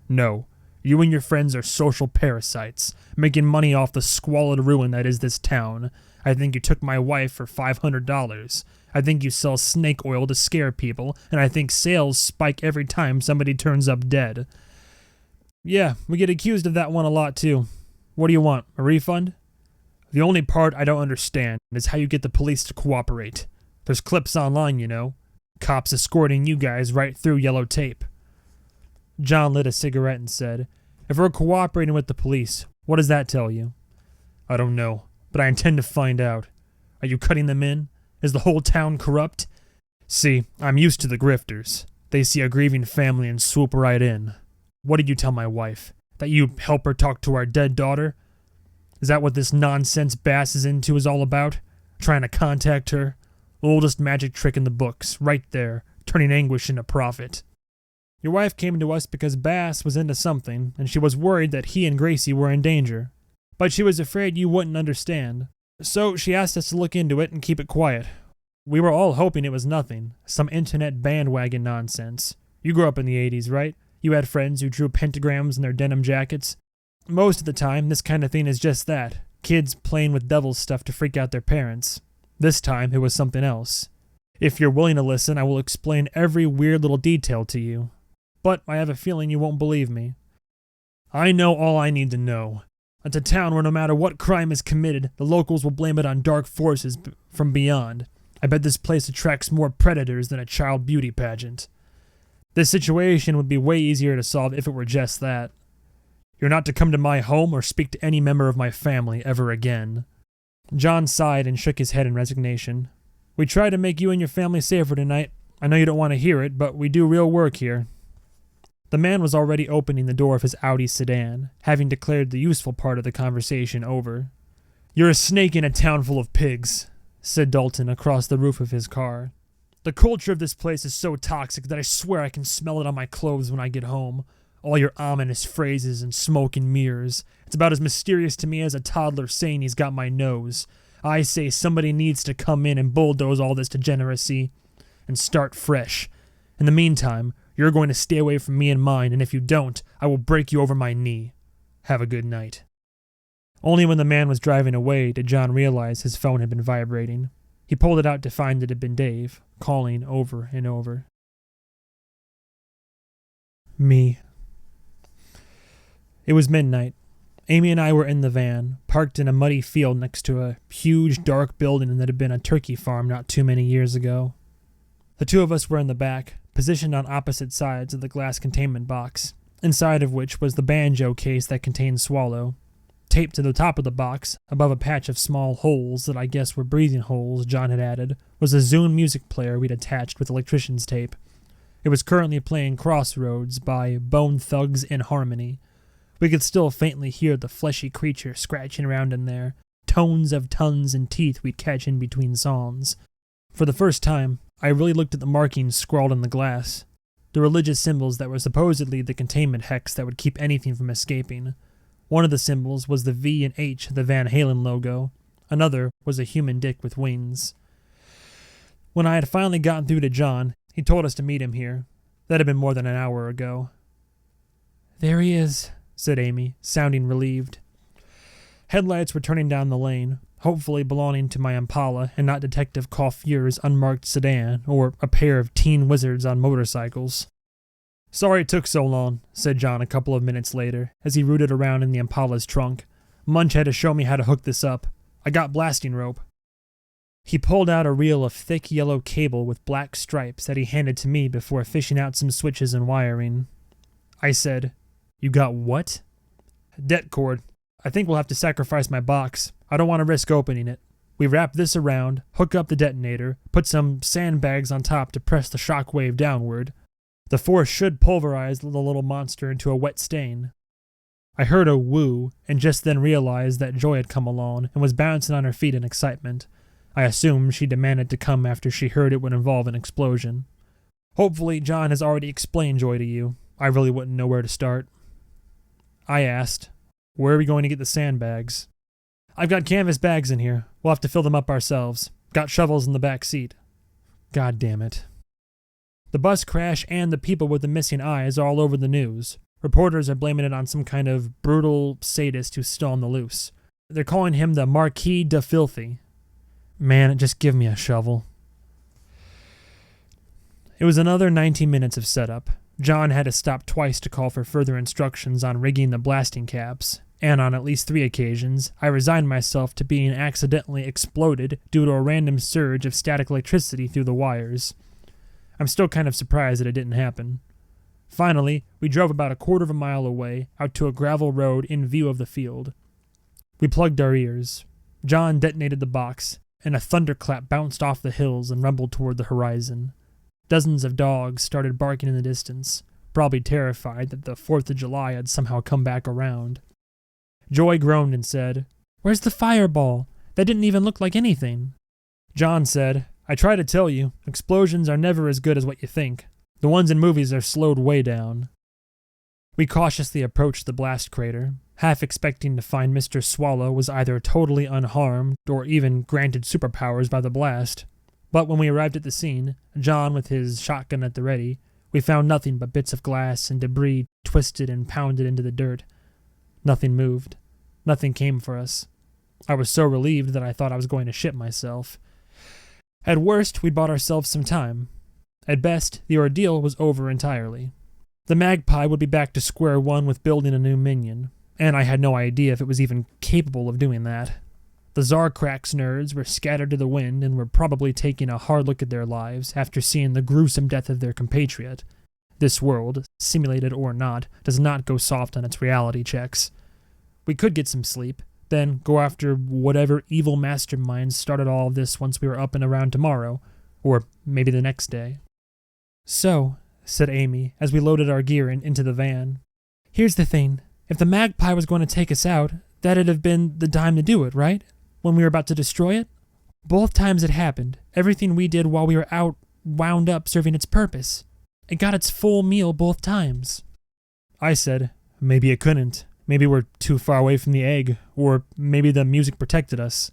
No. You and your friends are social parasites, making money off the squalid ruin that is this town. I think you took my wife for $500. I think you sell snake oil to scare people, and I think sales spike every time somebody turns up dead. Yeah, we get accused of that one a lot too. What do you want, a refund? The only part I don't understand is how you get the police to cooperate. There's clips online, you know. Cops escorting you guys right through yellow tape. John lit a cigarette and said, If we're cooperating with the police, What does that tell you? I don't know, but I intend to find out. Are you cutting them in? Is the whole town corrupt? See, I'm used to the grifters. They see a grieving family and swoop right in. What did you tell my wife? That you help her talk to our dead daughter? Is that what this nonsense Bass is into is all about? Trying to contact her? Oldest magic trick in the books, right there, turning anguish into profit. Your wife came to us because Bass was into something, and she was worried that he and Gracie were in danger. But she was afraid you wouldn't understand. So she asked us to look into it and keep it quiet. We were all hoping it was nothing, some internet bandwagon nonsense. You grew up in the 80s, right? You had friends who drew pentagrams in their denim jackets. Most of the time, this kind of thing is just that. Kids playing with devil's stuff to freak out their parents. This time, it was something else. If you're willing to listen, I will explain every weird little detail to you. But I have a feeling you won't believe me. I know all I need to know. It's a town where no matter what crime is committed, the locals will blame it on dark forces from beyond. I bet this place attracts more predators than a child beauty pageant. This situation would be way easier to solve if it were just that. You're not to come to my home or speak to any member of my family ever again. John sighed and shook his head in resignation. We tried to make you and your family safer tonight. I know you don't want to hear it, but we do real work here. The man was already opening the door of his Audi sedan, having declared the useful part of the conversation over. You're a snake in a town full of pigs, said Dalton across the roof of his car. The culture of this place is so toxic that I swear I can smell it on my clothes when I get home. All your ominous phrases and smoke and mirrors. It's about as mysterious to me as a toddler saying he's got my nose. I say somebody needs to come in and bulldoze all this degeneracy and start fresh. In the meantime, you're going to stay away from me and mine, and if you don't, I will break you over my knee. Have a good night. Only when the man was driving away did John realize his phone had been vibrating. He pulled it out to find it had been Dave, calling over and over. Me. It was midnight. Amy and I were in the van, parked in a muddy field next to a huge, dark building that had been a turkey farm not too many years ago. The two of us were in the back, positioned on opposite sides of the glass containment box, inside of which was the banjo case that contained Swallow. Taped to the top of the box, above a patch of small holes that I guess were breathing holes John had added, was a Zune music player we'd attached with electrician's tape. It was currently playing Crossroads by Bone Thugs in Harmony. We could still faintly hear the fleshy creature scratching around in there, tones of tongues and teeth we'd catch in between songs. For the first time, I really looked at the markings scrawled in the glass, the religious symbols that were supposedly the containment hex that would keep anything from escaping. One of the symbols was the V and H of the Van Halen logo. Another was a human dick with wings. When I had finally gotten through to John, he told us to meet him here. That had been more than an hour ago. There he is, said Amy, sounding relieved. Headlights were turning down the lane, hopefully belonging to my Impala and not Detective Couffeur's unmarked sedan or a pair of teen wizards on motorcycles. Sorry it took so long, said John a couple of minutes later, as he rooted around in the Impala's trunk. Munch had to show me how to hook this up. I got blasting rope. He pulled out a reel of thick yellow cable with black stripes that he handed to me before fishing out some switches and wiring. I said, You got what? Det cord. I think we'll have to sacrifice my box. I don't want to risk opening it. We wrap this around, hook up the detonator, put some sandbags on top to press the shock wave downward. The force should pulverize the little monster into a wet stain. I heard a woo, and just then realized that Joy had come along and was bouncing on her feet in excitement. I assumed she demanded to come after she heard it would involve an explosion. Hopefully John has already explained Joy to you. I really wouldn't know where to start. I asked, Where are we going to get the sandbags? I've got canvas bags in here. We'll have to fill them up ourselves. Got shovels in the back seat. God damn it. The bus crash and the people with the missing eyes are all over the news. Reporters are blaming it on some kind of brutal sadist who's still on the loose. They're calling him the Marquis de Filthy. Man, just give me a shovel. It was another 90 minutes of setup. John had to stop twice to call for further instructions on rigging the blasting caps, and on at least 3 occasions, I resigned myself to being accidentally exploded due to a random surge of static electricity through the wires. I'm still kind of surprised that it didn't happen. Finally, we drove about a quarter of a mile away, out to a gravel road in view of the field. We plugged our ears. John detonated the box, and a thunderclap bounced off the hills and rumbled toward the horizon. Dozens of dogs started barking in the distance, probably terrified that the 4th of July had somehow come back around. Joy groaned and said, "Where's the fireball? That didn't even look like anything." John said, "I try to tell you, explosions are never as good as what you think. The ones in movies are slowed way down." We cautiously approached the blast crater, half expecting to find Mr. Swallow was either totally unharmed or even granted superpowers by the blast. But when we arrived at the scene, John with his shotgun at the ready, we found nothing but bits of glass and debris twisted and pounded into the dirt. Nothing moved. Nothing came for us. I was so relieved that I thought I was going to shit myself. At worst, we bought ourselves some time. At best, the ordeal was over entirely. The Magpie would be back to square one with building a new minion, and I had no idea if it was even capable of doing that. The Zarkrax nerds were scattered to the wind and were probably taking a hard look at their lives after seeing the gruesome death of their compatriot. This world, simulated or not, does not go soft on its reality checks. We could get some sleep, then go after whatever evil masterminds started all of this once we were up and around tomorrow, or maybe the next day. "So," said Amy, as we loaded our gear into the van, "here's the thing. If the Magpie was going to take us out, that'd have been the time to do it, right? When we were about to destroy it? Both times it happened, everything we did while we were out wound up serving its purpose. It got its full meal both times." I said, "Maybe it couldn't. Maybe we're too far away from the egg, or maybe the music protected us."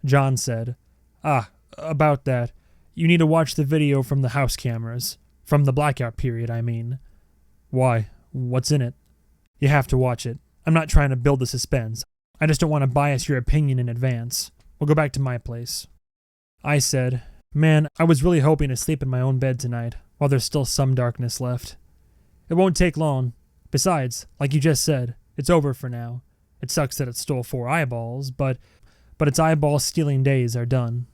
John said, "About that. You need to watch the video from the house cameras. From the blackout period, I mean." "Why? What's in it?" "You have to watch it. I'm not trying to build the suspense. I just don't want to bias your opinion in advance. We'll go back to my place." I said, "Man, I was really hoping to sleep in my own bed tonight, while there's still some darkness left. It won't take long. Besides, like you just said, it's over for now. It sucks that it stole 4 eyeballs, but its eyeball-stealing days are done."